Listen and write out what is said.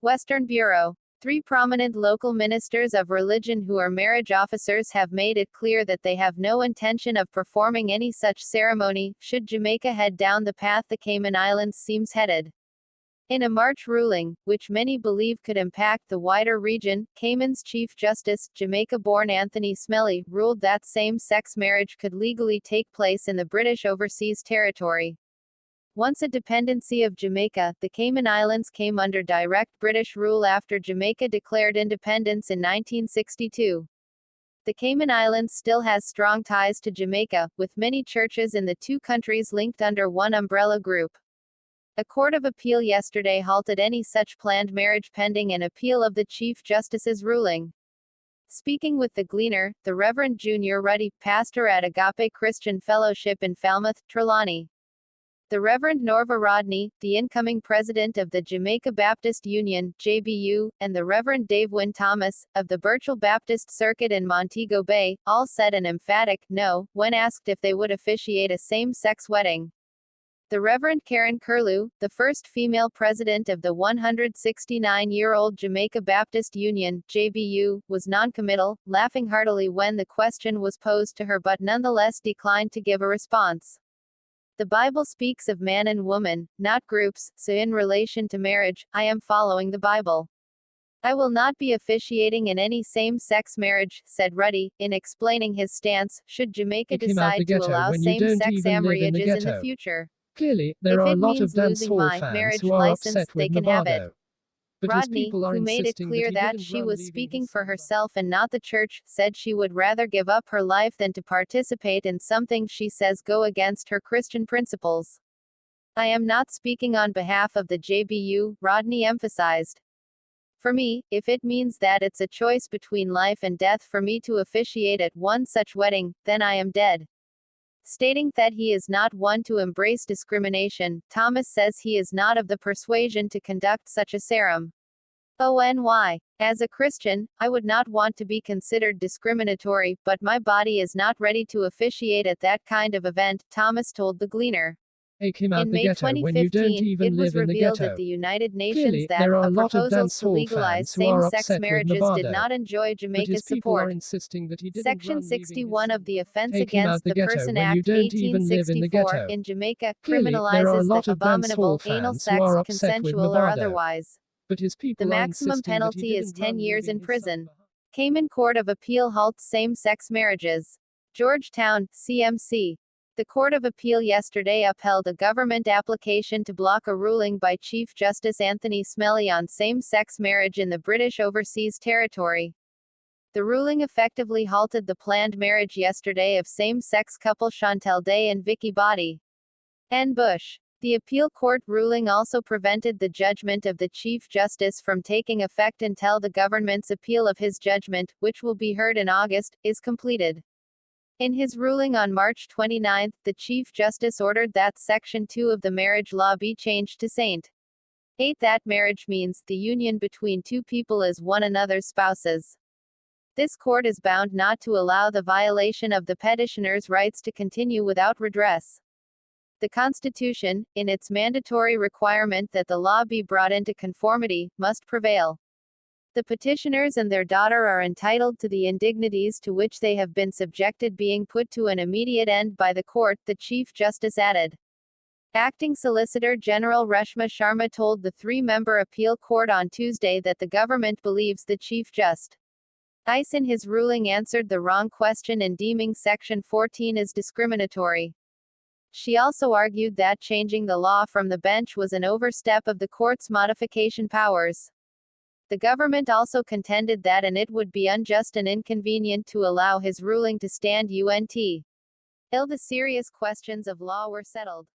Western Bureau. Three prominent local ministers of religion who are marriage officers have made it clear that they have no intention of performing any such ceremony, should Jamaica head down the path the Cayman Islands seems headed. In a March ruling, which many believe could impact the wider region, Cayman's Chief Justice, Jamaica-born Anthony Smellie, ruled that same-sex marriage could legally take place in the British Overseas Territory. Once a dependency of Jamaica, the Cayman Islands came under direct British rule after Jamaica declared independence in 1962. The Cayman Islands still has strong ties to Jamaica, with many churches in the two countries linked under one umbrella group. A court of appeal yesterday halted any such planned marriage pending an appeal of the Chief Justice's ruling. Speaking with the Gleaner, the Reverend Junior Ruddy, pastor at Agape Christian Fellowship in Falmouth, Trelawney. The Reverend Norva Rodney, the incoming president of the Jamaica Baptist Union, JBU, and the Reverend Dave Wynne Thomas, of the Birchall Baptist Circuit in Montego Bay, all said an emphatic no when asked if they would officiate a same-sex wedding. The Reverend Karen Curlew, the first female president of the 169-year-old Jamaica Baptist Union, JBU, was noncommittal, laughing heartily when the question was posed to her but nonetheless declined to give a response. The Bible speaks of man and woman, not groups, so in relation to marriage, I am following the Bible. I will not be officiating in any same-sex marriage, said Ruddy, in explaining his stance, should Jamaica decide to allow same-sex marriages in the future. Clearly, there are a lot of dancehall fans who are upset with Nevada. But Rodney, who made it clear that she was speaking for herself and not the church, said she would rather give up her life than to participate in something she says go against her Christian principles. I am not speaking on behalf of the JBU, Rodney emphasized. For me, if it means that it's a choice between life and death for me to officiate at one such wedding, then I am dead. Stating that he is not one to embrace discrimination, Thomas says he is not of the persuasion to conduct such a ceremony. As a Christian, I would not want to be considered discriminatory, but my body is not ready to officiate at that kind of event, Thomas told the Gleaner. In May 2015, it was revealed at the United Nations that a proposal to legalize same-sex marriages did not enjoy Jamaica's support. Section 61 of the Offense Against the Person Act 1864 in Jamaica criminalizes the abominable anal sex, consensual or otherwise. The maximum penalty is 10 years in prison. Cayman Court of Appeal halts same-sex marriages. Georgetown, CMC. The Court of Appeal yesterday upheld a government application to block a ruling by Chief Justice Anthony Smellie on same-sex marriage in the British Overseas Territory. The ruling effectively halted the planned marriage yesterday of same-sex couple Chantel Day and Vicky Body N. Bush. The appeal court ruling also prevented the judgment of the Chief Justice from taking effect until the government's appeal of his judgment, which will be heard in August, is completed. In his ruling on March 29, the Chief Justice ordered that Section 2 of the marriage law be changed to St. 8 that marriage means the union between two people as one another's spouses. This court is bound not to allow the violation of the petitioner's rights to continue without redress. The Constitution, in its mandatory requirement that the law be brought into conformity, must prevail. The petitioners and their daughter are entitled to the indignities to which they have been subjected being put to an immediate end by the court, the Chief Justice added. Acting Solicitor General Reshma Sharma told the three-member appeal court on Tuesday that the government believes the Chief Justice in his ruling answered the wrong question in deeming Section 14 as discriminatory. She also argued that changing the law from the bench was an overstep of the court's modification powers. The government also contended that it would be unjust and inconvenient to allow his ruling to stand until the serious questions of law were settled.